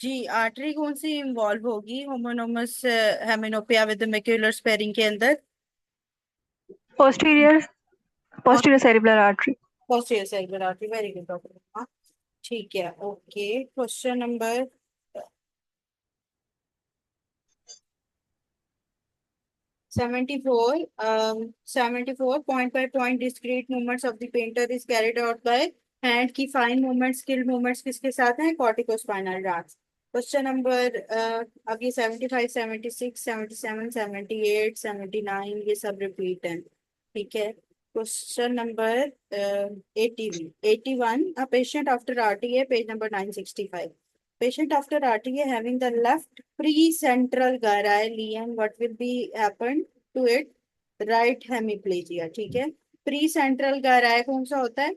जी, artery कौन सी involve होगी होमोनोमस हेमिनोपिया with macular sparing के अंदर? Posterior posterior cerebral artery. Posterior cerebral artery, very good doctor. हाँ, ठीक है, okay. Question number 74. 74 point by point discrete movements of the painter is carried out by hand की fine movements, skill movements किसके साथ हैं? Corticospinal darts. Question number अब ये 75, 76, 77, 78, 79 ये सब रिपीट हैं, ठीक है। Question number 81. A patient after RTA, page number 965. Patient after RTA having the left precentral gyri lesion, what will be happen to it? Right hemiplegia, ठीक है। प्री सेंट्रल gyri कौन सा होता है?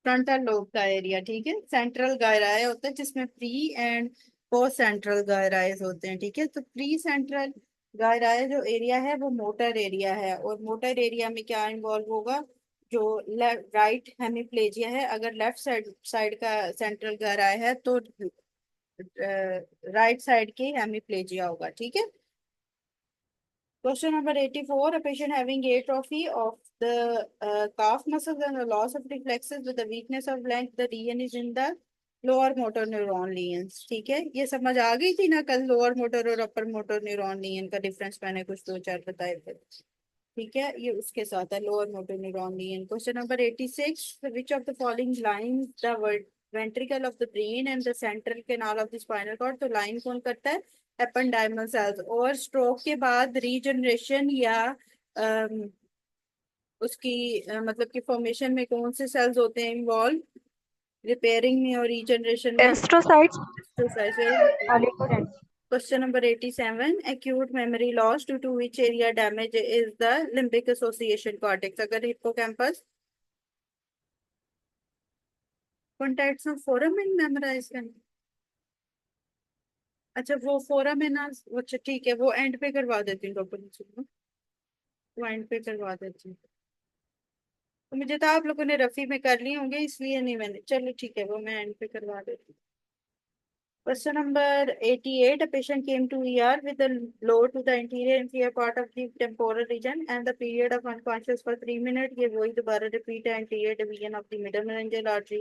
फ्रंटल लोब का एरिया, ठीक है। Central gyri होता है जिसमें pre and post central gyri होते हैं, ठीक है। तो प्री सेंट्रल gyri जो एरिया है वो मोटर एरिया है, और मोटर एरिया में क्या इन्वॉल्व होगा? जो लेफ्ट राइट हेमिप्लेजिया है, अगर लेफ्ट साइड साइड का सेंट्रल gyri है तो राइट साइड की हेमिप्लेजिया होगा, ठीक है। Question number 84. A patient having atrophy of the calf muscles and a loss of reflexes with the weakness of length, the region is in the lower motor neuron lesions, ठीक है। ये समझ आ गई थी ना कल, लोअर मोटर और अपर motor neuron लियन का डिफरेंस मैंने कुछ दो चार बताए थे, ठीक है। ये उसके साथ है lower motor neuron lesion. Question number 86. Which of the following line the ventricle of the brain and the central canal of the spinal cord? तो लाइन कौन करता है? Ependymal sales. और स्ट्रोक के बाद रीजनरेशन या अम, उसकी मतलब कि फॉर्मेशन में कौन से सेल्स होते हैं इन्वॉल्व? रिपेयरिंग में और रीजनरेशन में? Astrocytes. Question number 87. Acute memory loss due to which area damage is the limbic association cortex? अगर hippocampus, contacts of foramen memorise करना। अच्छा, वो फोरामेन, अच्छा ठीक है, वो एंड पे करवा देती हूँ डॉक्टर, वो एंड पे करवा देती हूँ। तो मुझे तो आप लोगों ने रफी में कर लिए होंगे इसलिए नहीं, मैंने, चलो ठीक है, वो मैं एंड पे करवा देती हूँ। Question number 88. A patient came to ER with a load to the anterior inferior part of the temporal region and the period of unconscious for 3 minutes. ये वही दोबारा repeat है, anterior division of the middle laryngeal artery.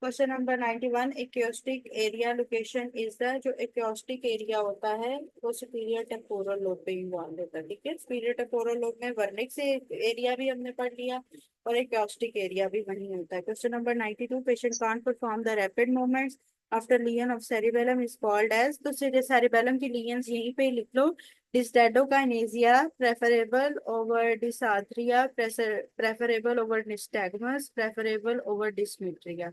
Question number 91. Acoustic area location is the, जो acoustic area होता है वो superior temporal lobe पे involved होता है, ठीक है। superior temporal lobe में वर्निक से area भी हमने पढ़ लिया और acoustic area भी वही होता है। Question number 92. Patient can't perform the rapid movements after lesion of cerebellum is called as. तो सीधे सेरिबेलम की लियंस यहीं पे ही लिख लो। Dysdiadochokinesia preferable over dysarthria, preferable over nystagmus, preferable over dysmetria.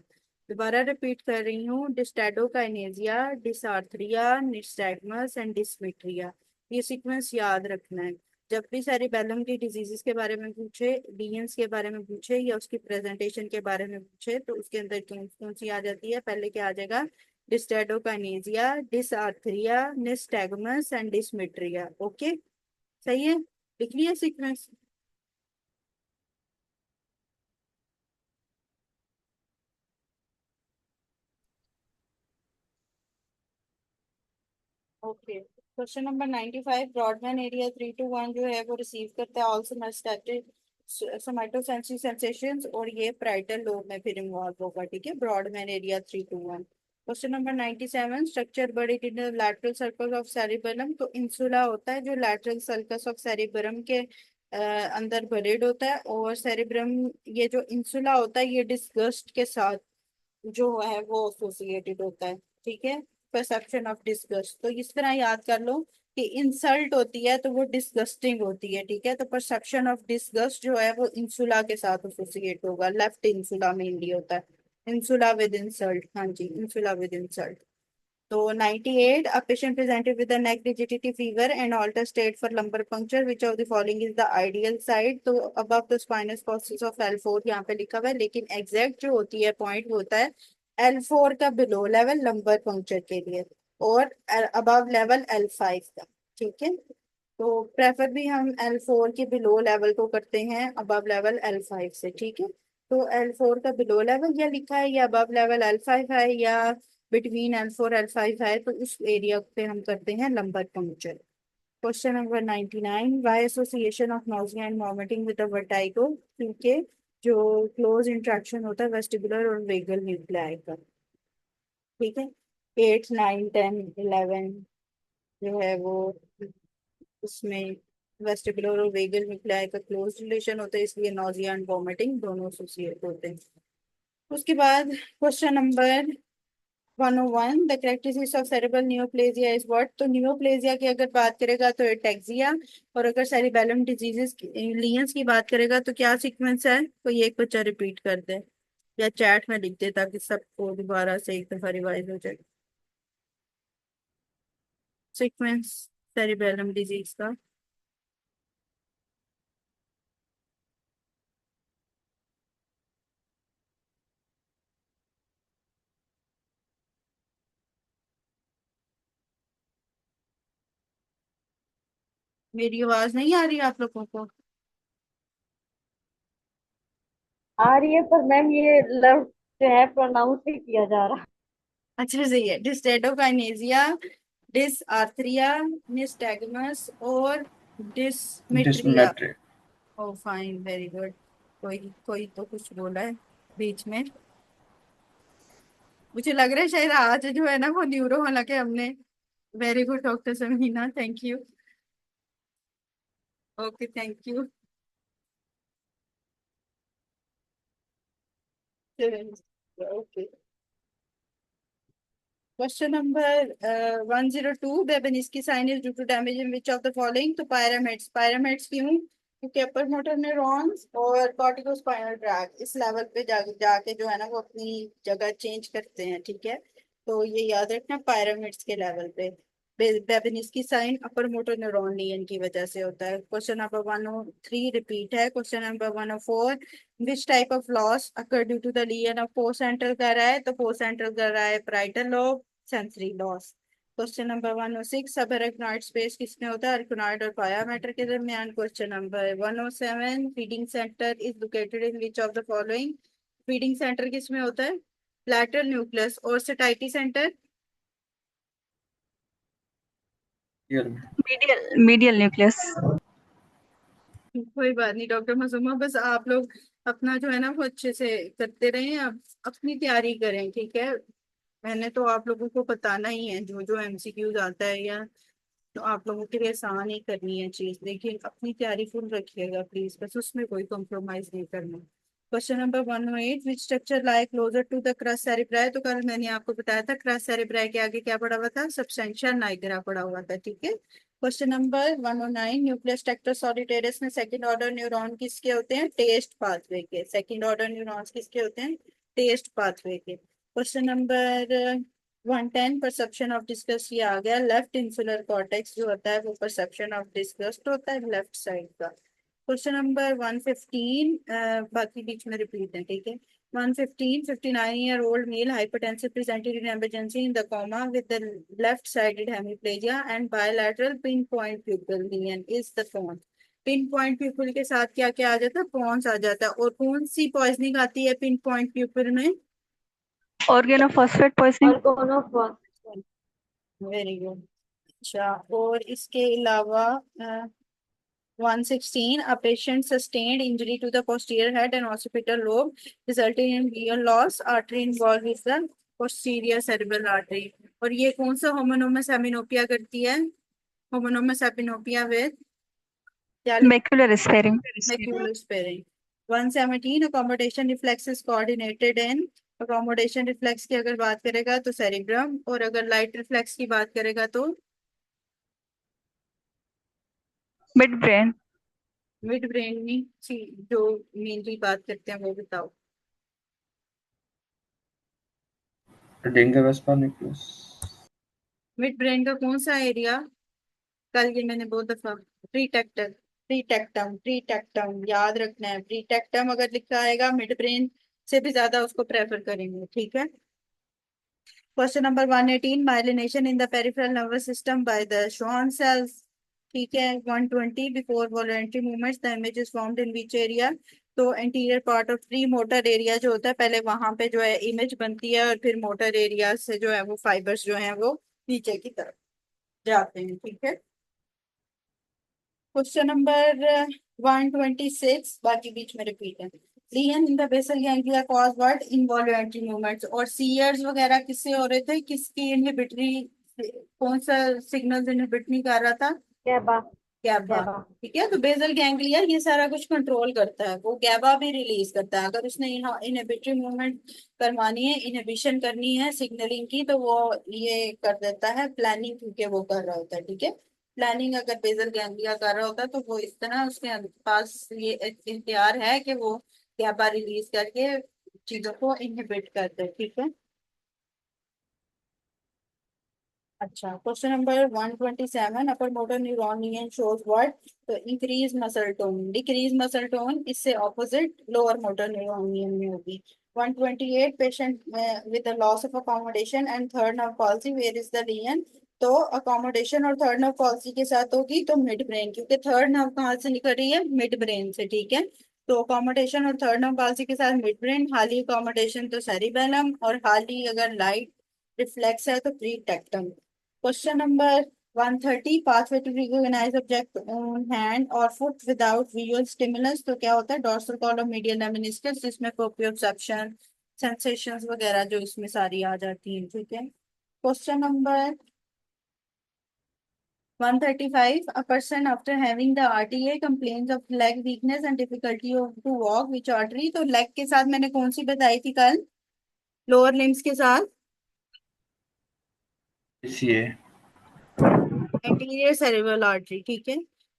दोबारा रिपीट कर रही हूँ, डिस्टेडोकाइनेसिया, डिसार्थ्रिया, निस्टैगमस एंड डिस्मिट्रिया। ये सीक्वेंस याद रखना है। जब भी सेरिबेलम की डिजीजेस के बारे में पूछे, लियंस के बारे में पूछे या उसकी प्रेजेंटेशन के बारे में पूछे, तो उसके अंदर कौन कौन सी आ जाती है? पहले क्या आ जाएगा? डिस्टेडोकाइनेजिया, डिसआर्थरिया, निस्टैगमस एंड डिस्मिट्रिया। ओके, सही है, लिख लिया sequence. Okay. Question number 95. Broadband area 3 to 1 जो है वो रिसीव करता है ऑल सोमैटोसेंसरी सेंसेशंस, और ये parietal लोब में फिर इन्वॉल्व होगा, ठीक है। Broadband area 3 to 1। Question number 97. Structure buried in the lateral circle of cerebellum. तो इंसुला होता है जो लैटरल सर्कस ऑफ सेरिबरम के अंदर बरीड होता है, और सेरिब्रम, ये जो इंसुला होता है ये डिस्गस्ट के साथ जो है वो एसोसिएटेड होता है, ठीक है। परसेप्शन ऑफ डिस्गस्ट, तो इस तरह याद कर लो कि इंसल्ट होती है तो वो डिस्गस्टिंग होती है, ठीक है। तो परसेप्शन ऑफ डिस्गस्ट जो है वो इंसुला के साथ एसोसिएट होगा, लेफ्ट इंसुला मेनली होता है। इंसुला विद इंसल्ट, हाँ जी, इंसुला विद इंसल्ट। तो 98. A patient presented with a neck rigidity fever and altered state for lumbar puncture. Which of the following is the ideal side? तो above the spinous process of L4 यहाँ पे लिखा हुआ है, लेकिन exact जो होती है पॉइंट वो होता है L4 का बिलो लेवल लंबर पंक्चर के लिए, और अबव लेवल L5 का, ठीक है। तो प्रेफर भी हम L4 के बिलो लेवल को करते हैं अबव लेवल L5 से, ठीक है। तो L4 का बिलो लेवल क्या लिखा है, या अबव लेवल L5 है, या बिटवीन L4 L5 है, तो उस एरिया पे हम करते हैं lumbar puncture. Question number 99, why association of nausea and vomiting with vertigo, क्योंकि जो क्लोज इंट्रैक्शन होता है वेस्टिबुलर और वेगल न्यूक्लियाई का। ठीक है। 8 9 10 11 जो है वो, उसमें वेस्टिबुलर और वेगल न्यूक्लियाई का क्लोज रिलेशन होता है, इसलिए नोजिया एंड वॉमिटिंग दोनों एसोसिएट होते हैं। उसके बाद question number 101, the characteristics of cerebral neoplasia is what. तो नियोप्लेजिया की अगर बात करेगा तो एटेक्सिया, और अगर सेरिबेलम डिजीजेस लीनियंस की बात करेगा तो क्या सीक्वेंस है, कोई एक बच्चा रिपीट कर दे या चैट में लिख दे ताकि सबको दोबारा से एक दफा रिवाइज हो जाए सीक्वेंस सेरिबेलम डिजीज का। मेरी आवाज नहीं आ रही आप लोगों को? आ रही है पर मैम ये लव जो है प्रोनाउंस नहीं किया जा रहा। अच्छा सही है, डिस्टेटोकाइनेजिया, डिसआर्थरिया, निस्टैगमस और डिसमेट्रिया। डिसमेट्रिक। ओ फाइन, वेरी गुड। कोई कोई तो कुछ बोला है बीच में, मुझे लग रहा है शायद आज जो है ना वो न्यूरो वाला के हमने। Very good doctor Samina, thank you. Okay, thank you. Okay, question number 102, Babinski sign is due to damage in which of the following. तो पायरामिड्स, पायरामिड्स क्यों, क्योंकि अपर मोटर न्यूरॉन्स और कॉर्टिकोस्पाइनल ट्रैक्ट इस लेवल पे जाके जो है ना वो अपनी जगह चेंज करते हैं। ठीक है, तो ये याद रखना पायरामिड्स के लेवल पे। Babinski sign upper motor neuron lesion की वजह से होता है। क्वेश्चन नंबर 103 रिपीट है। Question number 104, which type of loss occur due to the lesion of post central कर रहा है, तो पोस्ट सेंट्रल कर रहा है parietal lobe, sensory loss. Question number 106, सब अरेकनॉइड स्पेस किसमें होता है, अरेकनॉइड और पाया मैटर के दरमियान। Question number 107, feeding centre is located in which of the following. Feeding centre किसमें होता है, लैटरल न्यूक्लियस और सटाइटी सेंटर। ईयर में। Medial nucleus. कोई बात नहीं डॉक्टर मासूमा, बस आप लोग अपना जो है ना वो अच्छे से करते रहें, आप अपनी तैयारी करें। ठीक है, मैंने तो आप लोगों को बताना ही है जो जो एमसीक्यूज आता है, या तो आप लोगों के लिए आसान ही करनी है चीज, लेकिन अपनी तैयारी फुल रखिएगा प्लीज, बस उसमें कोई कॉम्प्रोमाइज नहीं करना। Question number 108, which structure lie closer to the crus cerebri. तो कल मैंने आपको बताया था क्रस सेरिब्राई के आगे क्या पड़ा हुआ था, सबस्टेंशियल नाइग्रा पड़ा हुआ था। ठीक है। Question number 109, nucleus tractor solitarius में सेकंड ऑर्डर न्यूरॉन किसके होते हैं, टेस्ट पाथवे के। सेकंड ऑर्डर न्यूरॉन्स किसके होते हैं, टेस्ट पाथवे के। Question number 110, perception of disgust, ये आ गया। लेफ्ट इंसुलर कॉर्टेक्स जो होता है वो परसेप्शन ऑफ डिस्गस्ट होता है लेफ्ट साइड का। क्वेश्चन नंबर 115, बाकी बीच में रिपीट है। ठीक है। 115, 59-year-old male hypertensive presented in emergency in the coma with the left-sided hemiplegia and bilateral pinpoint pupil lesion is the cause। Pin point प्यूपिल के साथ क्या क्या आ जाता है, पॉन्स आ जाता है। और कौन सी पॉइजनिंग आती है पिन पॉइंट प्यूपिल में, ऑर्गेनोफॉस्फेट पॉइजनिंग। और दोनों फर्स्ट। Very good. अच्छा, और इसके अलावा 116, a patient sustained injury to the posterior head and occipital lobe resulting in vision loss, artery involved is the posterior cerebral artery। और ये कौन सा होमोनोमस एमिनोपिया करती है, होमोनोमस एपिनोपिया विद क्या लिख, macular sparing. macular sparing। 117, accommodation reflex is coordinated in। accommodation reflex की अगर बात करेगा तो सेरिब्रम, और अगर लाइट रिफ्लेक्स की बात करेगा तो मिड ब्रेन। मिड ब्रेन में। जो मेनली बात करते हैं वो बताओ। डेंगा वेस्पा न्यूक्लियस। मिड ब्रेन का कौन सा एरिया, कल ये मैंने बहुत दफा, प्रीटेक्टर, प्रीटेक्टम, प्रीटेक्टम याद रखना है। प्रीटेक्टम अगर लिखा आएगा मिड ब्रेन से भी ज्यादा उसको प्रेफर करेंगे। ठीक है। Question number 118, myelination in the peripheral nervous system by the Schwann cells। ठीक है। 120, before voluntary movements the image is formed in which area. तो anterior part of premotor area जो होता है, पहले वहां पे जो है इमेज बनती है और फिर मोटर एरिया से जो है वो फाइबर्स जो है वो नीचे की तरफ जाते हैं। ठीक है। क्वेश्चन नंबर 126, बाकी बीच में रिपीट है। Lesion in the basal ganglia cause what? Involuntary movements. और सीयर्स वगैरह किससे हो रहे थे? किसकी इनहिबिटरी, कौन सा सिग्नल इनहिबिट नहीं कर रहा था? गैबा। गैबा। गैबा। ठीक है। तो बेसल गैंग्लिया ये सारा कुछ कंट्रोल करता है, वो गैबा भी रिलीज करता है। अगर उसने यहाँ इनहिबिटरी मूवमेंट करवानी है, इनहिबिशन करनी है सिग्नलिंग की, तो वो ये कर देता है प्लानिंग, क्योंकि वो कर रहा होता है। ठीक है। प्लानिंग अगर बेसल गैंग्लिया कर रहा होता है तो वो इस तरह उसके पास ये इख्तियार है कि वो गैबा रिलीज करके चीजों को इनहिबिट करते हैं। ठीक है। अच्छा, question number 127, upper motor neuron यूनियन शोज व्हाट? तो increase muscle tone, decrease muscle tone, इससे ऑपोजिट लोअर मोटर न्यूरॉन यूनियन में होगी। 128, patient with the loss of accommodation and third nerve palsy, where is the lesion? तो accommodation और third nerve policy के साथ होगी तो मिड ब्रेन, क्योंकि थर्ड नर्व कहाँ से निकल रही है? मिड ब्रेन से। ठीक है। तो अकोमोडेशन और थर्ड नर्व पॉलिसी के साथ मिड ब्रेन, हाली अकोमोडेशन तो सेरिबेलम, और हाली अगर लाइट रिफ्लेक्स है तो pre tectum. Question number 130, pathway to recognize object on hand or foot without visual stimulus, तो क्या होता है? डोर्सल कॉलम, मीडियल लेमिनिस्कस, जिसमें प्रोप्रियोसेप्शन, सेंसेशंस वगैरह जो इसमें सारी आ जाती हैं। ठीक है। Question number 135, a person after having the RTA complains of leg weakness and difficulty of to walk, which artery? तो लेग के साथ मैंने कौन सी बताई थी कल? लोअर लिम्स के साथ ACA। Anterior cerebral artery. ठीक है।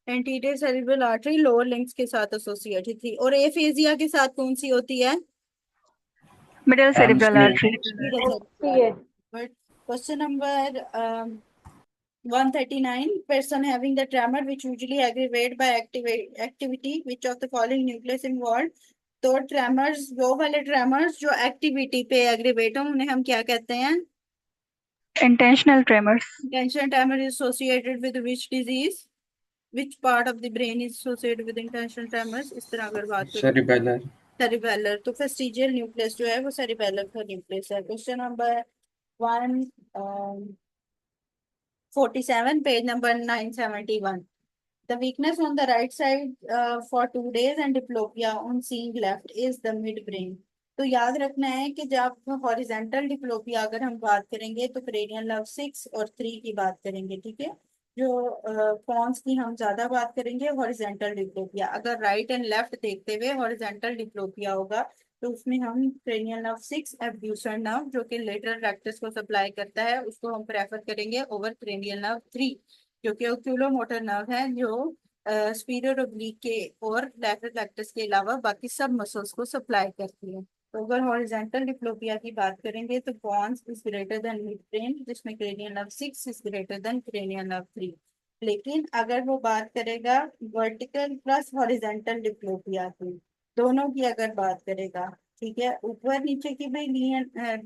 Anterior cerebral artery lower limbs के साथ एसोसिएटेड थी। और एफेजिया के साथ कौन सी होती है? Middle cerebral Hamstring। artery. सी है। But question number 139, person having the tremor which usually aggravate by activity, which of the following nucleus involved? तो ट्रेमर्स, वो वाले ट्रेमर्स जो एक्टिविटी पे एग्रीवेट हो, उन्हें हम क्या कहते हैं? Intentional tremors. Tension tremor is associated with which disease? Which part of the brain is associated with intentional tremors? इस तरह अगर बात करूँ, Cerebellar। सेरिबेलर, तो फेस्टिजियल न्यूक्लियस जो है वो सेरिबेलर का न्यूक्लियस है। Question number 147, page number 971, the weakness on the right side for 2 days and diplopia on seeing left is the midbrain। तो याद रखना है कि जब हॉरिजेंटल डिप्लोपिया अगर हम बात करेंगे तो क्रेनियल नर्व 6 और 3 की बात करेंगे। ठीक है। जो कॉन्स की हम ज्यादा बात करेंगे हॉरिजेंटल डिप्लोपिया। अगर राइट एंड लेफ्ट देखते हुए हॉरिजेंटल डिप्लोपिया होगा तो उसमें हम क्रेनियल नर्व 6 एब्ड्यूसर नर्व जो कि लेटरल रेक्टस को सप्लाई करता है उसको हम प्रेफर करेंगे ओवर क्रेनियल नर्व 3, जो कि ओक्यूलोमोटर नर्व है, जो स्पीरियर ओब्लिक के और लैटरल रेक्टस के अलावा बाकी सब मसल्स को सप्लाई करती है। तो अगर हॉरिजेंटल डिप्लोपिया की बात करेंगे तो pons is greater than mid brain, जिसमें cranial nerve 6 is greater than cranial nerve 3। लेकिन अगर वो बात करेगा वर्टिकल प्लस हॉरिजेंटल डिप्लोपिया की, दोनों की अगर बात करेगा, ठीक है, ऊपर नीचे की भी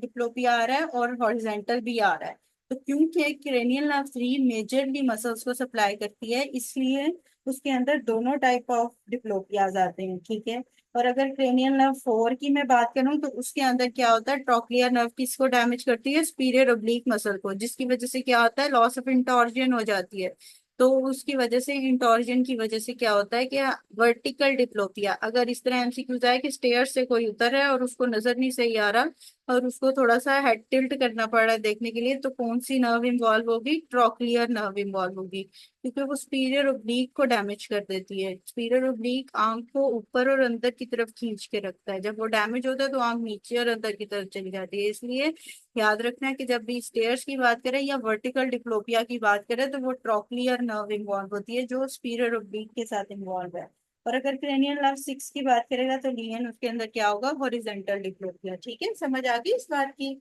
डिप्लोपिया आ रहा है और हॉरिजेंटल भी आ रहा है, तो क्योंकि क्रेनियल नर्व 3 मेजरली मसल्स को सप्लाई करती है, इसलिए उसके अंदर दोनों टाइप ऑफ डिप्लोपियाज आते हैं। ठीक है। और अगर क्रेनियल नर्व 4 की मैं बात करूं तो उसके अंदर क्या होता है? ट्रोक्लियर नर्व किसको डैमेज करती है? सुपीरियर ओब्लिक मसल को, जिसकी वजह से क्या होता है? लॉस ऑफ इंटॉर्जन हो जाती है। तो उसकी वजह से, इंटॉर्जन की वजह से क्या होता है कि वर्टिकल डिप्लोपिया, अगर इस तरह एमसीक्यूज आए कि स्टेयर से कोई उतर है और उसको नजर नहीं सही आ रहा और उसको थोड़ा सा हेड टिल्ट करना पड़ रहा है देखने के लिए, तो कौन सी नर्व इन्वॉल्व होगी? ट्रोक्लियर नर्व इन्वॉल्व होगी, क्योंकि वो सुपीरियर ओब्लिक को डैमेज कर देती है। सुपीरियर ओब्लिक आंख को ऊपर और अंदर की तरफ खींच के रखता है, जब वो डैमेज होता है तो आंख नीचे और अंदर की तरफ चली जाती है। इसलिए याद रखना है कि जब भी स्टेयर्स की बात करें या वर्टिकल डिप्लोपिया की बात करें तो वो ट्रोक्लियर नर्व इन्वॉल्व होती है जो सुपीरियर ओब्लिक के साथ इन्वॉल्व है। और अगर क्रेनियल नर्व 6 की बात करेगा तो लियन उसके अंदर क्या होगा? Horizontal diplopia. ठीक है, समझ आ गई इस बात की?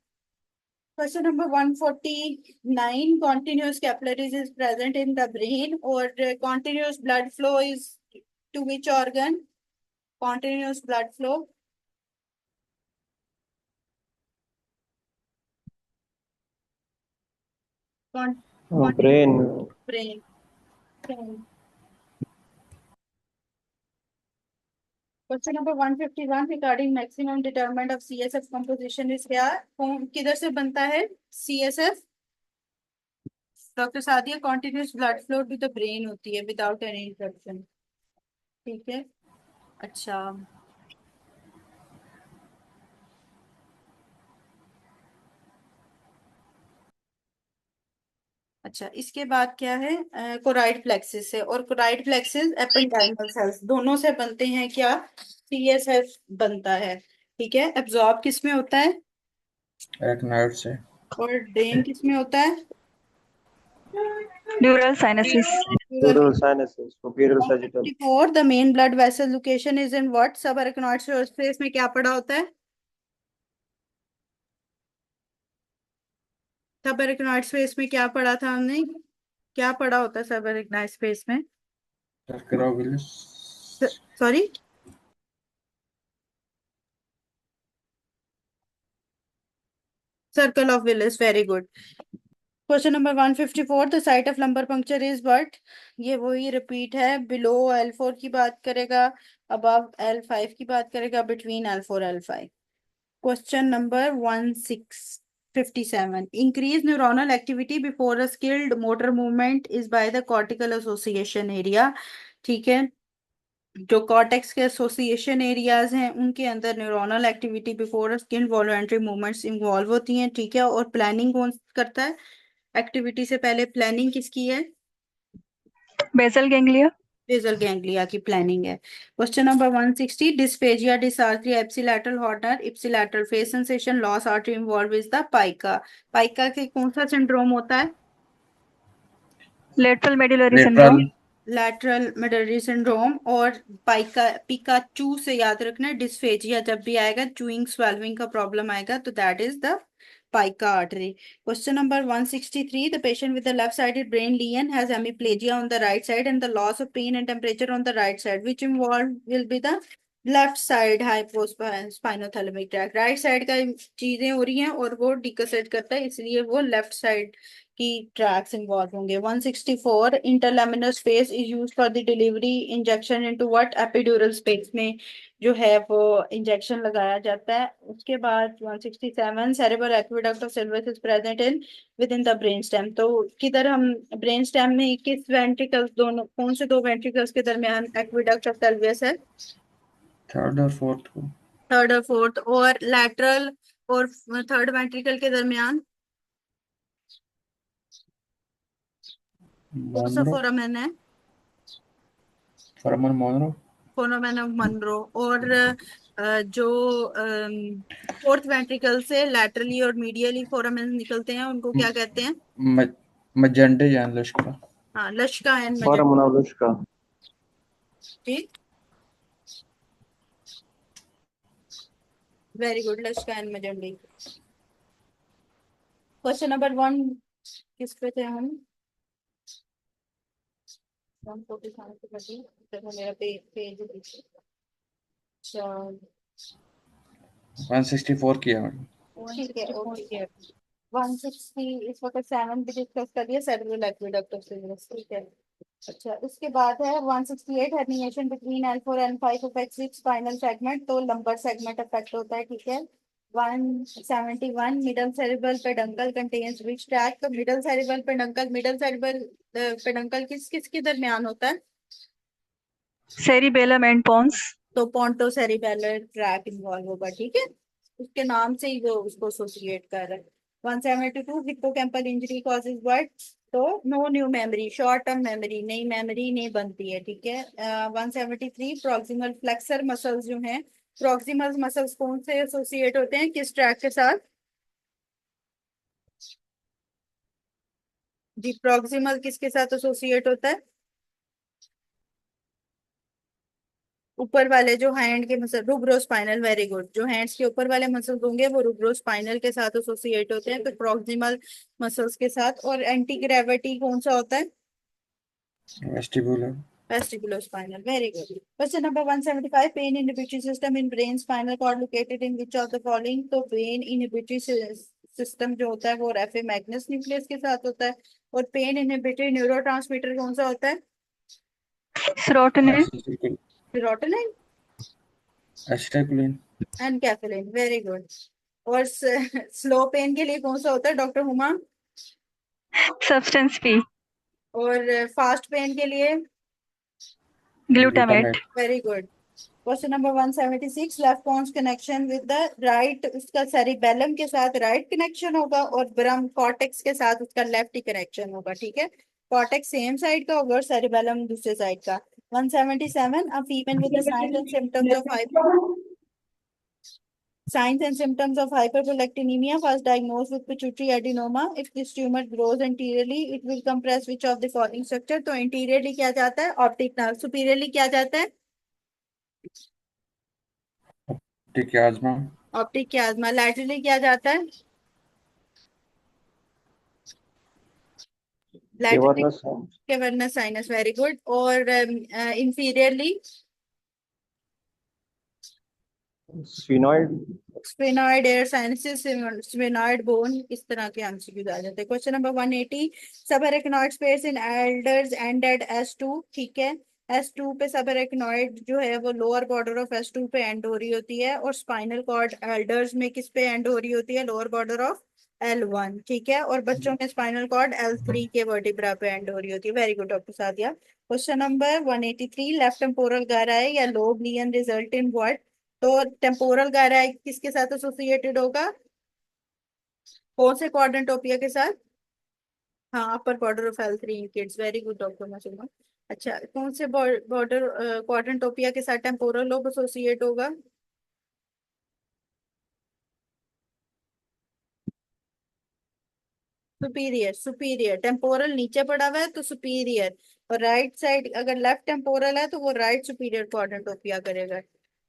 Question number 149, continuous capillaries is present in the brain or continuous blood flow is to which organ? Continuous blood flow, con brain. brain, brain। Question number 151 regarding maximum determinant of CSF composition is क्या? किधर से बनता है CSF? Doctor Sadia, continuous blood flow to the brain होती है without any interruption. ठीक है। अच्छा, अच्छा इसके बाद क्या है? कोराइड प्लेक्सिस है, और कोराइड प्लेक्सिस एपेंडाइमल सेल्स दोनों से बनते हैं क्या? सीएसएफ बनता है। ठीक है। एब्जॉर्ब किस में होता है? एक नर्व से। और ड्रेन किस में होता है? Neural sinuses. Neural sinuses, superior sagittal. 154 the main blood vessel location is in what सब अरेकनॉइड स्पेस में क्या पड़ा होता है? सब अरेकनॉइड स्पेस में क्या पढ़ा था हमने? क्या पढ़ा होता है सब अरेकनॉइड स्पेस में? Circular Willis. Sorry, circle of Willis. Very good. Question number 154 the site of lumbar puncture is what? ये वही रिपीट है। बिलो L4 की बात करेगा, अबव L5 की बात करेगा, between L4 L5। Question number 1657 increase neuronal activity before a skilled motor movement is by the cortical association area. ठीक है। जो कॉर्टेक्स के एसोसिएशन एरियाज हैं उनके अंदर neuronal activity before skin voluntary movements involve होती हैं। ठीक है। और प्लानिंग कौन करता है? एक्टिविटी से पहले प्लानिंग किसकी है? Basal ganglia. बेसल गैंग्लिया की प्लानिंग है। Question number 160 dysphagia dysarthria ipsilateral Horner ipsilateral face sensation loss artery involved is the PICA. PICA के कौन सा सिंड्रोम होता है? Lateral medullary lateral. syndrome. Lateral medullary syndrome. और पाइका पिकाचू से याद रखना, डिस्फेजिया जब भी आएगा, चूइंग स्वेलविंग का प्रॉब्लम आएगा, तो that is the pica artery. Question number 163 the patient with the left sided brain lesion has hemiplegia on the right side and the loss of pain and temperature on the right side, which involved will be the left side hypospinothalamic tract। Right side का चीजें हो रही हैं और वो डिकोसेट करता है, इसलिए वो लेफ्ट साइड की ट्रैक्स इन्वॉल्व होंगे। 164 interlaminar space is use for the delivery injection into what? Epidural space में जो है वो इंजेक्शन लगाया जाता है। उसके बाद 167 cerebral aqueduct of Sylvius is present in within the brain stem. तो किधर हम ब्रेन स्टेम में किस वेंट्रिकल्स, दोनों कौन से दो वेंट्रिकल्स के दरमियान एक्वेडक्ट ऑफ सिल्वस है? थर्ड और फोर्थ को। थर्ड और फोर्थ। और लैटरल और थर्ड वेंट्रिकल के दरमियान कौन सा मोनरो। फोरामेन है? Foramen Monro. Foramen of Monro. और जो फोर्थ वेंट्रिकल से लैटरली और मीडियली फोरामेन निकलते हैं उनको क्या कहते हैं? मजेंटे या लश्का। हाँ, Luschka and Foramen Magendie. of Lushka. ठीक, very good, Luschka and Magendie. Question number 1 किस पे थे हम? 145 पे लगी, देखो मेरा पेज पीछे। अच्छा, 164 किया मैंने। ठीक है, ओके। 160 इस वक्त 7 भी डिस्कस कर लिया, सेरेब्रल एक्वेडक्ट ऑफ सिल्वस। ठीक है। अच्छा, उसके बाद है 168 herniation between L4 and L5 affects which spinal segment? तो लंबर सेगमेंट अफेक्ट होता है। ठीक है। 171 middle cerebral peduncle contains which tract? तो middle cerebral peduncle, middle cerebral peduncle किस किस के दरमियान होता है? Cerebellum and pons. तो पोंटो सेरिबेलर ट्रैक इन्वॉल्व होगा। ठीक है। उसके नाम से ही वो उसको एसोसिएट कर रहा है। 172 हिप्पोकैम्पल इंजरी कॉजेज व्हाट? तो no new memory, short term memory, नई मेमोरी नहीं बनती है। ठीक है। 173 प्रॉक्सिमल फ्लेक्सर मसल्स जो हैं, प्रॉक्सिमल मसल्स कौन से एसोसिएट होते हैं किस ट्रैक के साथ? जी, प्रॉक्सिमल किसके साथ एसोसिएट होता है? ऊपर वाले जो हैंड के मसल, रुब्रोस्पाइनल। Very good. जो हैंड्स के ऊपर वाले मसल्स होंगे वो रुब्रोस्पाइनल के साथ एसोसिएट होते हैं, फिर प्रॉक्सिमल मसल्स के साथ। और एंटी ग्रेविटी कौन सा होता है? Vestibular. Vestibulospinal. Very good. Question number 175 pain inhibitory system in brain spinal cord located in which of the following? तो पेन इनहिबिटरी सिस्टम जो होता है वो रेफे मैग्नस न्यूक्लियस के साथ होता है। और पेन इनहिबिटरी न्यूरोट्रांसमीटर कौन सा होता है? Serotonin. सेरोटोनिन। एस्टाइक्लिन, एनकैफेलिन, वेरी गुड। और स्लो पेन के लिए कौन सा होता है डॉक्टर हुमा? Substance P. और फास्ट पेन के लिए? Glutamate. Glutamate, very good. Question number 176, left pons connection with the right, उसका सेरिबेलम के साथ राइट कनेक्शन होगा और ब्रम कॉर्टेक्स के साथ उसका लेफ्ट ही कनेक्शन होगा, ठीक है। कॉर्टेक्स सेम साइड का होगा और सेरिबेलम दूसरे साइड का। 177, a female with the science and symptoms of signs and symptoms of hyperprolactinemia first diagnosed with pituitary adenoma. If this tumor grows anteriorly, it will compress which of the following structure? तो anteriorly क्या जाता है? Optic nerve. Superiorly क्या जाता है? टिक्याज्मा, optic क्याज्मा। Laterally क्या जाता है? Laterally cavernous and cavernous sinus, very good. और inferiorly? sphenoid. Sphenoid air sinuses, sphenoid bone, इस तरह के एमसीक्यूज आ जाते हैं। क्वेश्चन नंबर 180, सब arachnoid space in elders ended S2, ठीक है। S2 पे सब एराकिनॉइड जो है वो लोअर बॉर्डर ऑफ S2 पे एंड हो रही होती है, और स्पाइनल कॉर्ड एल्डर्स में किस पे एंड हो रही होती है? लोअर बॉर्डर ऑफ L1, ठीक है। और बच्चों में स्पाइनल कॉर्ड L3 के वर्टिब्रा पे एंड हो रही होती है। Very good doctor Sadia. Question number 183, left temporal gyri या lobe lesion result in what? तो टेम्पोरल गायराई किसके साथ एसोसिएटेड होगा? कौन से क्वाड्रेंटोपिया के साथ? हाँ, upper border of L3 in kids, very good doctor Masuma. अच्छा, कौन से बॉर्डर क्वाड्रेंटोपिया के साथ टेम्पोरल लोब एसोसिएट होगा? Superior, superior. टेम्पोरल नीचे पड़ा हुआ है तो सुपीरियर, और राइट साइड अगर लेफ्ट टेम्पोरल है तो वो राइट सुपीरियर क्वाड्रेंटोपिया करेगा,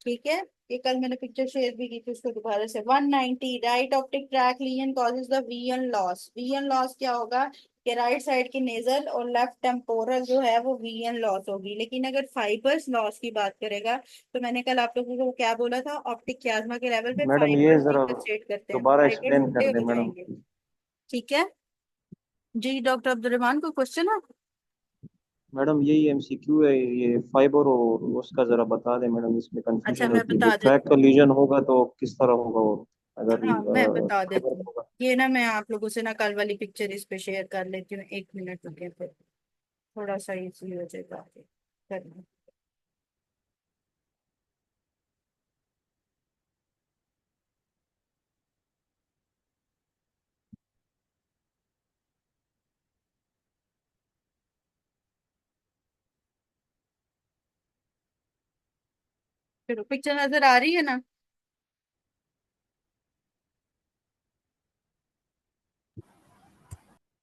ठीक है। ये कल मैंने पिक्चर शेयर भी की थी, उसको दोबारा से। 190, right optic tract lesion causes the vision loss. Vision loss क्या होगा? कि राइट साइड की नेजल और लेफ्ट टेम्पोरल जो है वो विजन लॉस होगी। लेकिन अगर फाइबर्स लॉस की बात करेगा तो मैंने कल आप लोगों को क्या बोला था? ऑप्टिक क्याज्मा के लेवल पे मैडम ये फाइबर्स जरा डिफरेंशिएट करते हैं, दोबारा फाइबर्स एक्सप्लेन मोटे कर हो दे मैडम। जाएंगे, ठीक है जी। डॉक्टर अब्दुल रहमान को क्वेश्चन है? मैडम यही एमसीक्यू है, ये फाइबर और उसका जरा बता दें मैडम, इसमें अच्छा, कंफ्यूजन मैं होती है। जो बता ट्रैक देती का हूँ। लीजन होगा तो किस तरह होगा वो, अगर हाँ, मैं बता देती फाइबर हूँ। होगा। ये ना मैं आप लोगों से ना कल वाली पिक्चर इस पे शेयर कर लेती हूँ, 1 मिनट रुके फिर थोड़ा सा इजी हो जाएगा आगे करना। चलो, पिक्चर नजर आ रही है ना?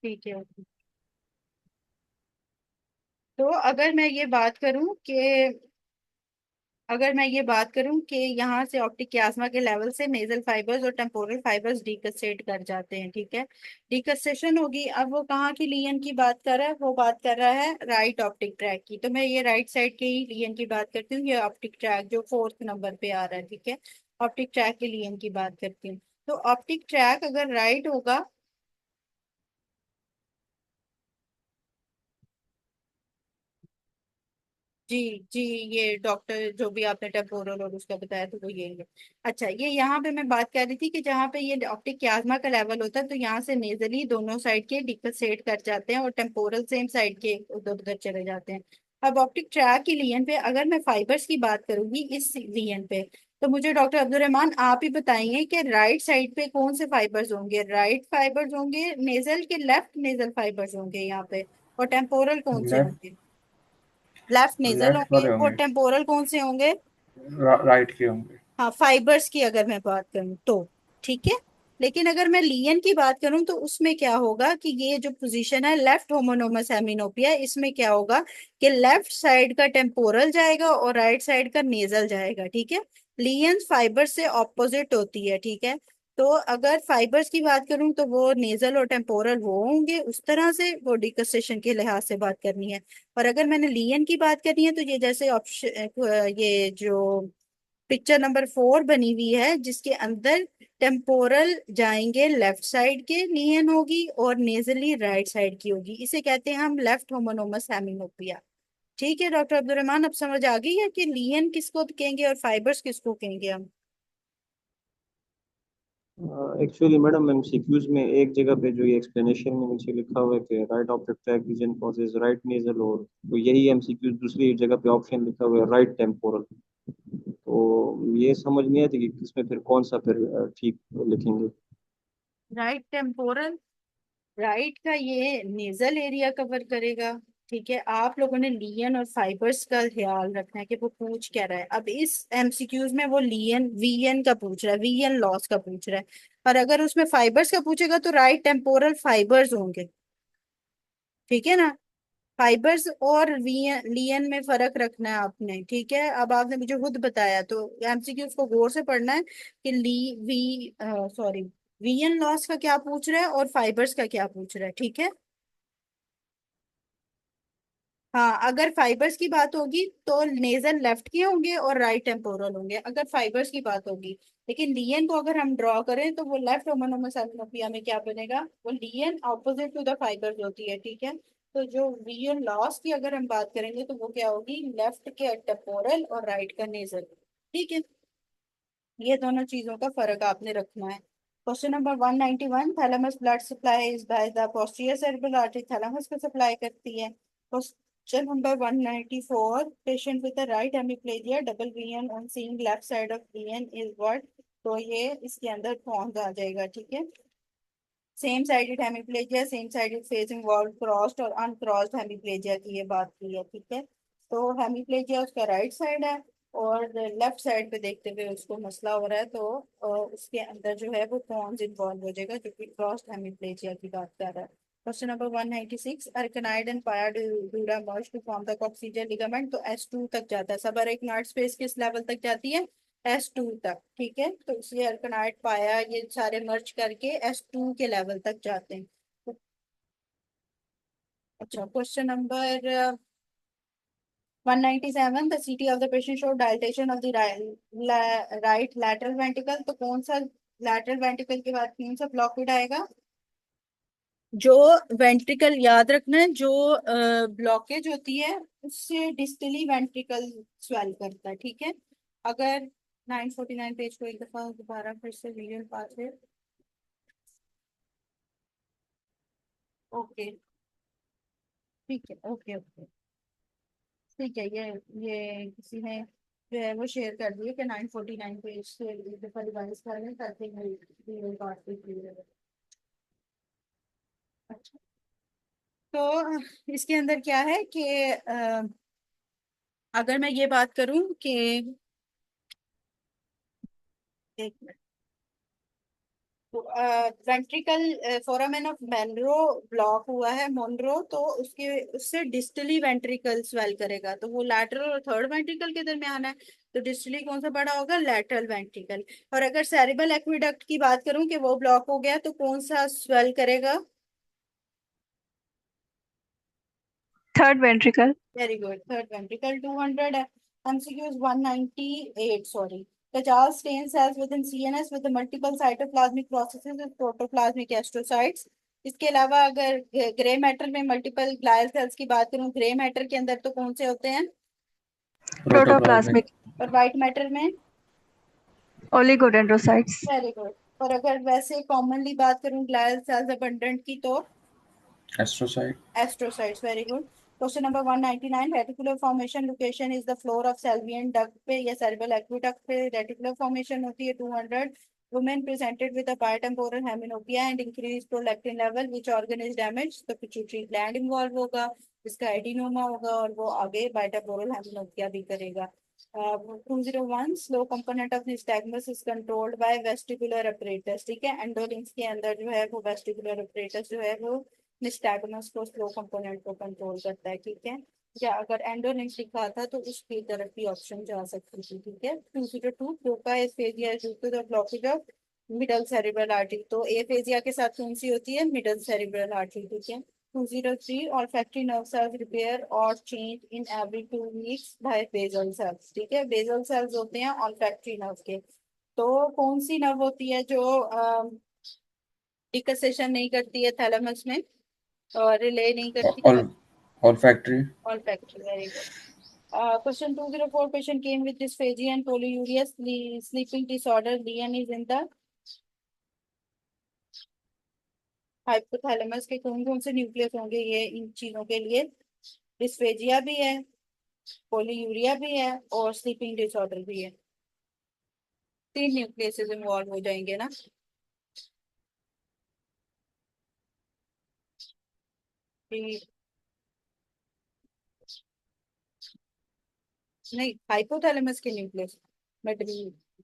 ठीक है, ओके। तो अगर मैं ये बात करूं कि यहाँ से ऑप्टिक क्यास्मा के लेवल से नेजल फाइबर्स और टेम्पोरल फाइबर्स डीकसेट कर जाते हैं, ठीक है। डीकसेशन होगी। अब वो कहाँ की लीजन की बात कर रहा है? वो बात कर रहा है राइट ऑप्टिक ट्रैक की। तो मैं ये राइट साइड के ही लीजन की बात करती हूँ। ये ऑप्टिक ट्रैक जो 4th नंबर पे आ रहा है, ठीक है। ऑप्टिक ट्रैक के लीजन की बात करती हूँ। तो ऑप्टिक ट्रैक अगर राइट होगा, जी जी, ये डॉक्टर जो भी आपने टेम्पोरल और उसका बताया तो वो यही है। अच्छा, ये यहाँ पे मैं बात कर रही थी कि जहाँ पे ये ऑप्टिक क्याज्मा का लेवल होता है तो यहाँ से नेजली दोनों साइड के डिकसेट कर जाते हैं और टेम्पोरल सेम साइड के उधर उधर चले जाते हैं। अब ऑप्टिक ट्रैक की लीजन पे अगर मैं फाइबर्स की बात करूंगी इस लीजन पे, तो मुझे डॉक्टर अब्दुल रहमान आप ही बताइए कि राइट साइड पे कौन से फाइबर्स होंगे? राइट फाइबर्स होंगे नेजल के? लेफ्ट नेजल फाइबर्स होंगे यहाँ पे? और टेम्पोरल कौन से लेफ्ट, होंगे? लेफ्ट नेजल लेफ्ट होंगे। वाले और होंगे, टेम्पोरल कौन से होंगे? राइट के होंगे। हाँ, फाइबर्स की अगर मैं बात करूँ तो, ठीक है। लेकिन अगर मैं लियन की बात करूं तो उसमें क्या होगा कि ये जो पोजीशन है लेफ्ट होमोनोमस हेमिनोपिया, इसमें क्या होगा कि लेफ्ट साइड का टेम्पोरल जाएगा और राइट साइड का नेजल जाएगा, ठीक है। लियन फाइबर से ऑपोजिट होती है, ठीक है। तो अगर फाइबर्स की बात करूं तो वो नेजल और टेम्पोरल वो होंगे, उस तरह से वो डिकसेशन के लिहाज से बात करनी है। और अगर मैंने लियन की बात करनी है तो ये जैसे ऑप्शन, ये जो पिक्चर नंबर 4 बनी हुई है जिसके अंदर टेम्पोरल जाएंगे लेफ्ट साइड के, लियन होगी, और नेजली राइट साइड की होगी, इसे कहते हैं हम लेफ्ट होमोनोमस हेमिनोपिया, ठीक है डॉक्टर अब्दुल रहमान, अब समझ आ गई है कि लियन किसको कहेंगे और फाइबर्स किसको कहेंगे हम। एक्चुअली मैडम एमसीक्यूज में एक जगह पे जो ये एक्सप्लेनेशन में नीचे लिखा हुआ है कि right optic tract region causes right nasal, और तो यही एमसीक्यूज दूसरी जगह पे ऑप्शन लिखा हुआ है राइट टेम्पोरल। तो ये समझ नहीं आती कि किसमें फिर कौन सा फिर ठीक लिखेंगे। राइट टेम्पोरल, राइट का ये नेजल एरिया कवर करेगा। ठीक है, आप लोगों ने लियन और फाइबर्स का ख्याल रखना है कि वो पूछ क्या रहा है। अब इस एमसीक्यूज में वो लियन वीएन का पूछ रहा है, वीएन लॉस का पूछ रहा है। और अगर उसमें फाइबर्स का पूछेगा तो राइट टेम्पोरल फाइबर्स होंगे। ठीक है ना, फाइबर्स और लियन में फर्क रखना है आपने। ठीक है, अब आपने मुझे खुद बताया तो एमसीक्यूज को गौर से पढ़ना है कि ली वी सॉरी वीएन लॉस का क्या पूछ रहा है और फाइबर्स का क्या पूछ रहा है। ठीक है, हाँ अगर फाइबर्स की बात होगी तो नेजल लेफ्ट के होंगे और राइट टेम्पोरल होंगे अगर फाइबर्स की बात होगी। लेकिन लियन को अगर हम ड्रॉ करें तो वो लेफ्ट होमोनोमोसेफलोपिया में क्या बनेगा, वो लियन ऑपोजिट टू द फाइबर्स होती है। ठीक है, तो जो वियन लॉस की अगर हम बात करेंगे तो वो क्या होगी, लेफ्ट के टेम्पोरल और राइट का नेजल। ठीक है, ये दोनों चीजों का फर्क आपने रखना है। Question number 191, thalamus blood supply is by the posterior cerebral artery, thalamus को सप्लाई करती है। Question number 194, patient with the right hemiplegia double vision on seeing left side of vision is what. तो ये इसके अंदर पहुंच आ जाएगा। ठीक है, same sided hemiplegia, same sided facing wall, crossed और अनक्रॉस्ड हेमिप्लेजिया की ये बात की है। ठीक है, तो हेमिप्लेजिया उसका राइट साइड है और लेफ्ट साइड पे देखते हुए उसको मसला हो रहा है, तो उसके अंदर जो है वो कॉन्स इन्वॉल्व हो जाएगा जो कि क्रॉस्ड हेमिप्लेजिया की बात कर रहा है। Question number 196, arachnoid and pia dura merge to form the coccygeal ligament, तो S2 तक जाता है। सब अरेकनॉइड स्पेस किस लेवल तक जाती है, S2 तक। ठीक है, तो इसलिए अरकनाइड पाया ये सारे मर्ज करके S2 के लेवल तक जाते हैं। अच्छा, क्वेश्चन नंबर 197, द सीटी of the patient show dilation of the right lateral ventricle, तो कौन सा लैटरल वेंट्रिकल के बाद कौन सा ब्लॉकेड आएगा, जो वेंट्रिकल याद रखना है, जो ब्लॉकेज होती है उससे डिस्टली वेंट्रिकल स्वेल करता है। ठीक है, अगर 949 पेज को एक दफा दोबारा फिर से वीडियो पास है। ओके, ठीक है, ओके ओके, ठीक है, ये किसी ने जो है वो शेयर कर दिया कि 949 पेज से एक दफा रिवाइज कर लें ताकि वीडियो पास भी क्लियर हो। अच्छा, तो इसके अंदर क्या है कि अगर मैं ये बात करूं कि एक मिनट, तो वेंट्रिकल फोरामेन ऑफ मेनरो ब्लॉक हुआ है मोनरो, तो उसके उससे डिस्टली वेंट्रिकल स्वेल करेगा, तो वो लैटरल और थर्ड वेंट्रिकल के दरमियान है। तो डिस्टली कौन सा बड़ा होगा, लैटरल वेंट्रिकल। और अगर सेरिबल एक्विडक्ट की बात करूं कि वो ब्लॉक हो गया तो कौन सा स्वेल करेगा, third ventricle. Very good, third ventricle. 200 MCQs 198, sorry. Kajal stain cells within CNS with the multiple cytoplasmic processes with protoplasmic astrocytes। इसके अलावा अगर ग्रे मैटर में मल्टीपल ग्लायल सेल्स की बात करूं, ग्रे मैटर के अंदर तो कौन से होते हैं, प्रोटोप्लाज्मिक। प्रोटोप्लाज्मिक। और व्हाइट मैटर में, ओलिगोडेंड्रोसाइट्स। Very good. और अगर वैसे कॉमनली बात करूं ग्लायल सेल्स अबंडेंट की तो astrocyte. Astrocytes, very good. Question number 199, reticular formation location is the floor of Sylvian duct पे या सेरेब्रल एक्विडक्ट पे रेटिकुलर फॉर्मेशन होती है। 200, women presented with a bitemporal hemianopia and increase prolactin level, which organ is damage, तो pituitary gland involve होगा, इसका adenoma होगा और वो आगे बायोटेम्पोरल हेमिनोपिया भी करेगा। 201, slow component of nystagmus is controlled by vestibular apparatus. ठीक है, एंडोलिंग्स के अंदर जो है वो वेस्टिबुलर अपरेटस जो है वो निस्टैगमस को, स्लो कंपोनेंट को कंट्रोल करता है। ठीक है, या अगर एंडोलिंक्स लिखा था तो उसकी तरफ भी ऑप्शन जा सकती थी। ठीक है, 202, Broca aphasia due to the blockage of middle cerebral artery, तो एफेजिया के साथ कौन सी होती है, मिडल सेरेब्रल आर्टरी। ठीक है, 203, olfactory nerve cells repair or change in every 2 weeks by basal cells। ठीक है, बेसल सेल्स होते हैं olfactory nerve के। तो कौन सी नर्व होती है जो डिकसेशन नहीं करती है थैलेमस में और रिले नहीं करती और है, Olfactory. Olfactory, very good. Question 204, patient came with dysphagia and polyuria, sleeping disorder. Leon is in the hypothalamus के कौन कौन से न्यूक्लियस होंगे ये इन चीजों के लिए? डिस्फेजिया भी है, पोलीयूरिया भी है और स्लीपिंग डिसऑर्डर भी है। 3 न्यूक्लियस इन्वॉल्व हो जाएंगे ना। ठीक, नहीं हाइपोथैलेमस के न्यूक्लियस, बट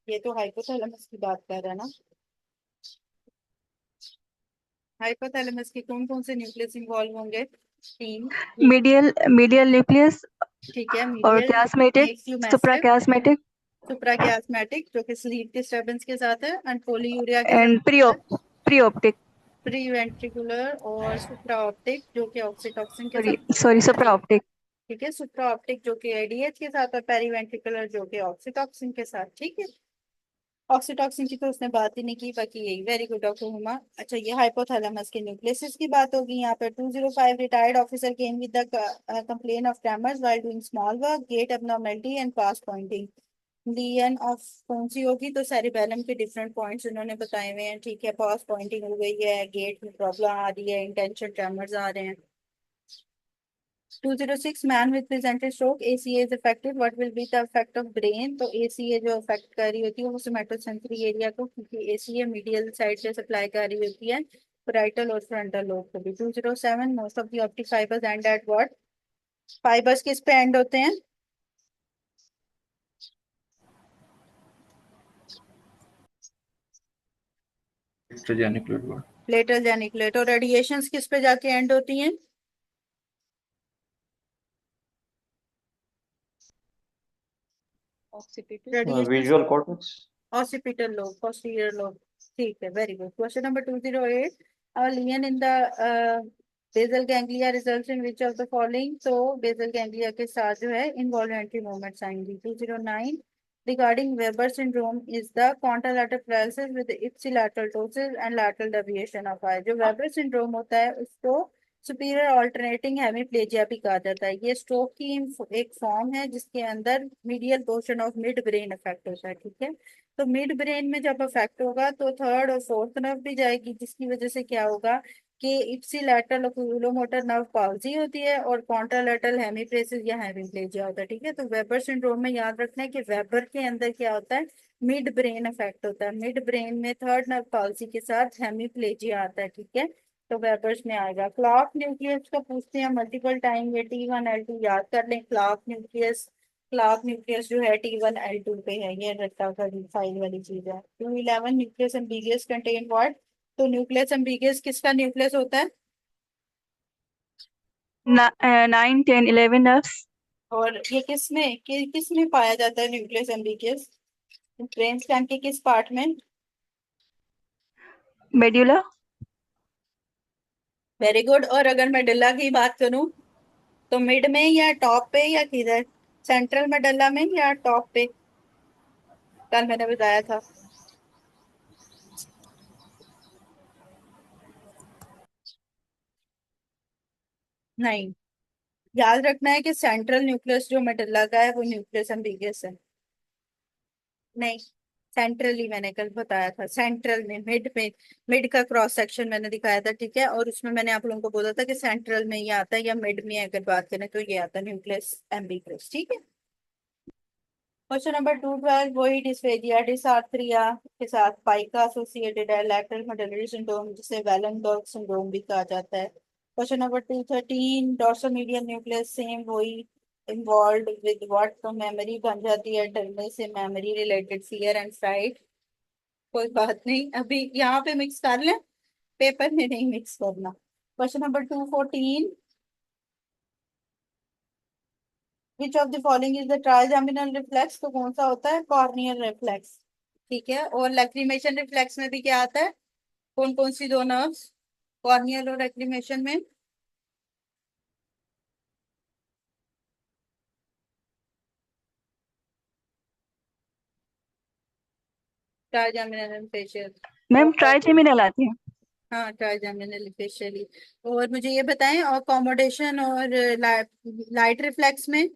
ये तो हाइपोथैलेमस की बात कर रहा है ना। हाइपोथैलेमस के कौन कौन से न्यूक्लियस इन्वॉल्व होंगे? 3। medial nucleus ठीक है, और medial chiasmatic, makes you massive, suprachiasmatic सुप्राकियास्मेटिक जो कि स्लीप डिस्टरबेंस के साथ है, एंड पोलीयूरिया के and साथ preoptic. प्री वेंट्रिकुलर और सुप्राऑप्टिक जो कि ऑक्सीटॉक्सिन के Sorry, साथ। sorry, supraoptic. ठीक है, सुप्राऑप्टिक जो कि एडीएच के साथ और पेरी वेंट्रिकुलर जो कि ऑक्सीटॉक्सिन के साथ। ठीक है, ऑक्सीटॉक्सिन की तो उसने बात ही नहीं की, बाकी यही। Very good doctor Huma. अच्छा, ये हाइपोथैलेमस के न्यूक्लियस की बात होगी यहाँ पे। 205 retired officer came with the complain of tremors while doing small work, gait abnormality and past pointing. Lesion of कौन सी होगी? तो सेरिबेलम के डिफरेंट पॉइंट्स उन्होंने बताए हुए हैं। ठीक है, पास पॉइंटिंग हो गई है, गेट में प्रॉब्लम आ रही है, इंटेंशन ट्रेमर्स आ रहे हैं। 206 man with presented stroke, ACA is affected, what will be the effect of brain? तो एसीए जो अफेक्ट कर रही होती है वो सोमैटोसेंसरी एरिया को, क्योंकि एसीए मीडियल साइड से सप्लाई कर रही होती है पैराइटल और फ्रंटल लोब को भी। 207 most of the optic fibres and at what? Fibres किस पे एंड होते हैं? Electrogenic. Lateral geniculate. और रेडिएशंस किस पे जाके एंड होती हैं? Radiations visual cortex. occipital lobe, posterior lobe। ठीक है, very good. Question number 208, lesion in the basal ganglia results in which of the following? तो basal ganglia के साथ जो है involuntary movements आएंगी। 209, regarding Weber syndrome is the contralateral paralysis with ipsilateral ptosis and lateral deviation of eye। जो Weber syndrome होता है उसको सुपीरियर ऑल्टरनेटिंग हेमीप्लेजिया भी कहा जाता है। ये स्ट्रोक की एक फॉर्म है जिसके अंदर medial portion of mid brain affect होता है। ठीक है, तो मिड ब्रेन में जब अफेक्ट होगा तो थर्ड और फोर्थ नर्व भी जाएगी, जिसकी वजह से क्या होगा कि इप्सिलैटरल ओकुलोमोटर नर्व पाल्सी होती है और कॉन्ट्रालैटरल हेमीप्लेसिस या हेमीप्लेजिया होता है। ठीक है, तो वेबर सिंड्रोम में याद रखना है कि वेबर के अंदर क्या होता है? मिड ब्रेन अफेक्ट होता है। मिड ब्रेन में थर्ड नर्व पाल्सी के साथ हेमीप्लेजिया आता है। ठीक है, तो वेबर्स में आएगा। क्लॉक न्यूक्लियस का पूछते हैं मल्टीपल टाइम, ये T1L2 याद कर लें। क्लॉक न्यूक्लियस जो है T1L2 पे है, ये रट्टा वाली फाइल वाली चीज है। 211 न्यूक्लियस एम्बिगियस कंटेन व्हाट? तो न्यूक्लियस एम्बिगियस किसका न्यूक्लियस होता है? 9, 10, 11 nerves. और ये किस में पाया जाता है न्यूक्लियस एम्बिगियस? ब्रेन स्टेम के किस पार्ट में? Medulla. Very good. और अगर मेडुल्ला की बात करूं तो मिड में या टॉप पे या किधर? सेंट्रल मेडुल्ला में या टॉप पे? कल मैंने बताया था। नहीं, याद रखना है कि सेंट्रल न्यूक्लियस जो मेडुल्ला का है वो न्यूक्लियस एम्बिगियस है। नहीं, सेंट्रली मैंने कल बताया था, सेंट्रल में, मिड का क्रॉस सेक्शन मैंने दिखाया था। ठीक है, और उसमें मैंने आप लोगों को बोला था कि सेंट्रल में ये आता है या मिड में अगर बात करें तो ये आता है न्यूक्लियस एम्बिगियस। ठीक है, क्वेश्चन नंबर 212, वही डिस्फेजिया डिसार्थरिया के साथ पाइका एसोसिएटेड है, लैटरल मेडुलरी सिंड्रोम जिसे वेलनबर्ग सिंड्रोम भी कहा जाता है। Question number 213, dorsomedial nucleus same वही इन्वॉल्व विद व्हाट? तो मेमोरी बन जाती है, डरने से memory related fear and fright. कोई बात नहीं, अभी यहाँ पे मिक्स कर लें, पेपर में नहीं मिक्स करना। Question number 214, which of the following is the trigeminal reflex? तो कौन सा होता है? Corneal reflex. ठीक है, और लैक्रिमेशन रिफ्लेक्स में भी क्या आता है? कौन कौन सी दो नर्व्स कॉर्नियल और लैक्रिमेशन में? Trigeminal and facial. Ma'am trigeminal आती है। हाँ, ट्राइजेमिनल फेशियली। और मुझे ये बताएं, और अकोमोडेशन और लाइट रिफ्लेक्स में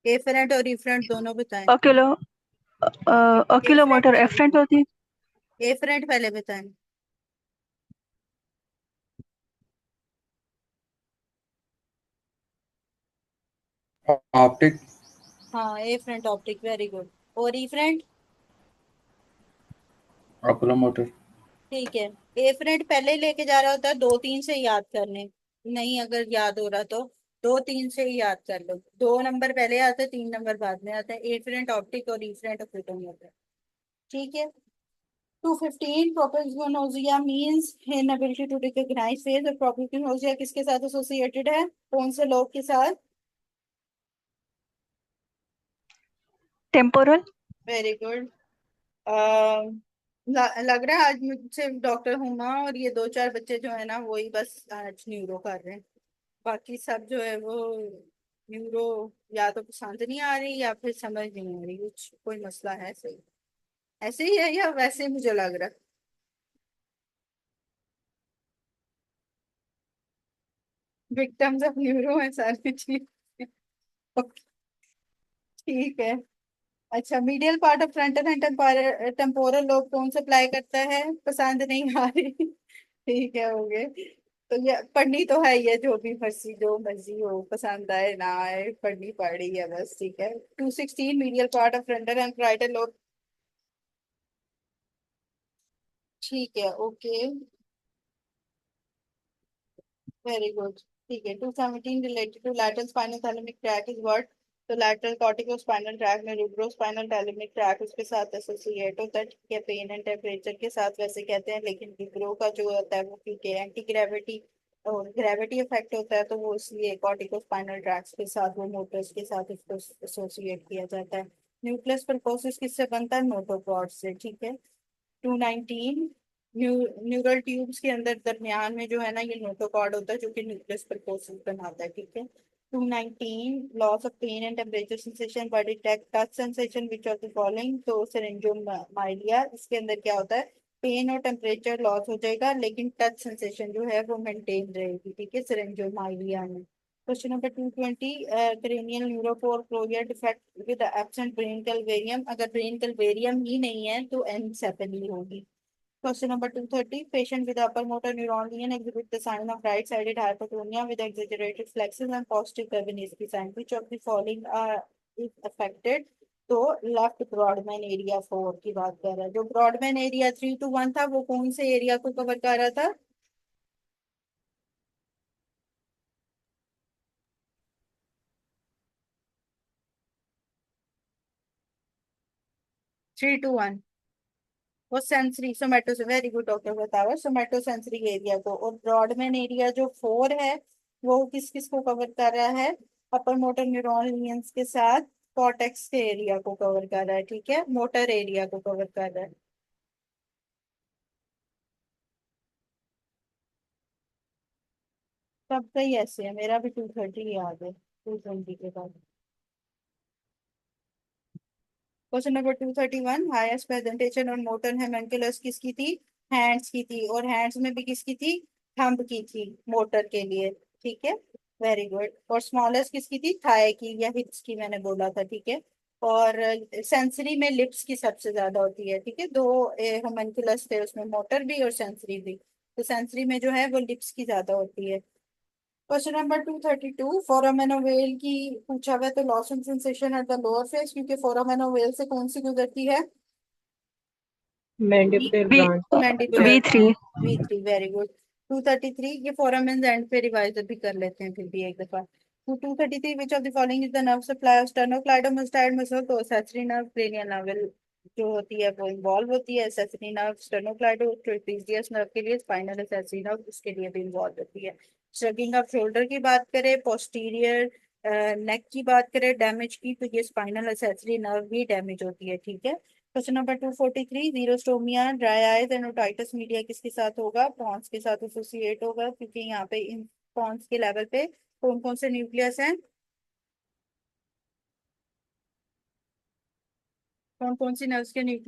एफरेंट और रिफरेंट दोनों बताएं। ओक्यूलो एफरेंट ओक्यूलोमोटर पहले एफरेंट होती है। एफरेंट पहले बताएं। ऑप्टिक। हाँ, एफरेंट ऑप्टिक, वेरी गुड। और रिफरेंट? ओकुलोमोटर। ठीक है। एफरेंट पहले लेके जा रहा होता है दो तीन से याद करने, नहीं अगर याद हो रहा तो दो तीन से ही याद कर लो। दो नंबर पहले आते हैं, तीन नंबर बाद में आता है। एफरेंट ऑप्टिक और रिफरेंट ऑप्टोमीटर। ठीक है। 215 prosopagnosia means inability to recognise face. और प्रोपेगनोसिया किसके साथ एसोसिएटेड है, कौन से लोग के साथ? टेम्पोरल। Very good. लग रहा है आज मुझसे डॉक्टर हुमा और ये दो चार बच्चे जो है ना, वही बस आज न्यूरो कर रहे हैं। बाकी सब जो है वो न्यूरो या तो पसंद नहीं आ रही या फिर समझ नहीं आ रही, कुछ कोई मसला है। सही ऐसे ही है या वैसे ही मुझे लग रहा है? विक्टिम्स ऑफ न्यूरो है सारे चीज। ठीक है। अच्छा, medial part of frontal and temporal lobe कौन सप्लाई करता है? पसंद नहीं आ रही। ठीक है, हो गए। तो ये पढ़नी तो है, ये जो भी मर्जी जो मर्जी हो, पसंद आए ना आए, पढ़नी पड़ रही है बस। ठीक है। 216 medial part of frontal and parietal lobe. ठीक है, ओके, वेरी गुड। ठीक है। 217 related to lateral spinal thalamic tract is what? तो lateral cortico spinal tract में रूब्रोस्पाइनल thalamic tract उसके साथ एसोसिएट होता है। ठीक है। पेन एंड टेम्परेचर के साथ वैसे कहते हैं, लेकिन विब्रो का जो होता है वो क्योंकि एंटी ग्रेविटी और ग्रेविटी इफेक्ट होता है, तो वो इसलिए कॉर्टिको स्पाइनल ट्रैक्ट के साथ, वो मोटर्स के साथ उसको एसोसिएट किया जाता है। न्यूक्लियस परकोसिस किससे बनता है? नोटोकॉर्ड से। ठीक है। 219 न्यूरल ट्यूब्स के अंदर दरमियान में जो है ना, ये नोटोकॉर्ड होता है जो कि न्यूक्लियस परकोसिस बनाता है। ठीक है। 219 loss of pain and temperature sensation body touch sensation which of the following. तो सिरिंजोमाइलिया, इसके अंदर क्या होता है? पेन और टेम्परेचर लॉस हो जाएगा, लेकिन टच सेंसेशन जो है वो मेंटेन रहेगी। ठीक है, सिरिंजोमाइलिया में। Question number 220 cranial neuropore closure defect with absent brain calvarium। अगर ब्रेन कैल्वेरियम ही नहीं है तो एनसेफेली होगी। Question number 230. Patient with upper motor neuron lesion exhibit the sign of right-sided hypotonia with exaggerated flexes and positive Kavinsky sign. Which of the following are is affected? तो left Brodmann area 4 की बात कर रहा है। जो Brodmann area 3 to 1 था, वो कौन से एरिया को कवर कर रहा था? 3 to 1 वो सेंसरी सोमेटो से। वेरी गुड डॉक्टर, बताओ सोमेटो सेंसरी एरिया को। और ब्रॉडमैन एरिया जो 4 है, वो किस किस को कवर कर रहा है? अपर मोटर न्यूरॉन लीनियंस के साथ कॉर्टेक्स के एरिया को कवर कर रहा है। ठीक है, मोटर एरिया को कवर कर रहा है। सबका ही ऐसे है, मेरा भी 230 याद है 220 के बाद। Question number 231। हाईएस्ट प्रेजेंटेशन और मोटर हेमेंकुलस किसकी थी? हैंड्स की थी। और हैंड्स में भी किसकी थी? थंब की थी, मोटर के लिए। ठीक है, वेरी गुड। और स्मॉलेस्ट किसकी थी? थाई की या हिप्स की, मैंने बोला था। ठीक है। और सेंसरी में लिप्स की सबसे ज्यादा होती है। ठीक है, दो हेमेंकुलस थे उसमें, मोटर भी और सेंसरी भी। तो सेंसरी में जो है वो लिप्स की ज्यादा होती है। Question number 232। फोरामेन वेल की पूछा हुआ है, तो loss and sensation at the lower face, क्योंकि फोरामेन वेल से कौन सी गुजरती है? Mandibular B branch. Mandibular B3। Branch, V3, very good. 233। ये फोरामेन एंड पे रिवाइज भी कर लेते हैं फिर भी एक दफा। 233 which of the following is the nerve supply of sternocleidomastoid muscle. तो सेंसरी नर्व, क्रेनियल नर्व जो होती है वो इन्वॉल्व होती है। Sensory nerve sternocleido trapezius nerve के लिए, स्पाइनल सेंसरी नर्व उसके लिए भी इन्वॉल्व होती है। शगिंग ऑफ शोल्डर की बात करें, पोस्टीरियर नेक की बात करें डैमेज की, तो ये स्पाइनल सेंसरी नर्व भी डैमेज होती है। ठीक है। Question number 243। Xerostomia dry eyes and otitis media किसके साथ होगा? पॉन्स के साथ एसोसिएट होगा, क्योंकि यहाँ पे इन पॉन्स के लेवल पे कौन कौन से न्यूक्लियस हैं? कौन कौन सी नर्व्स के न्यूक्लियस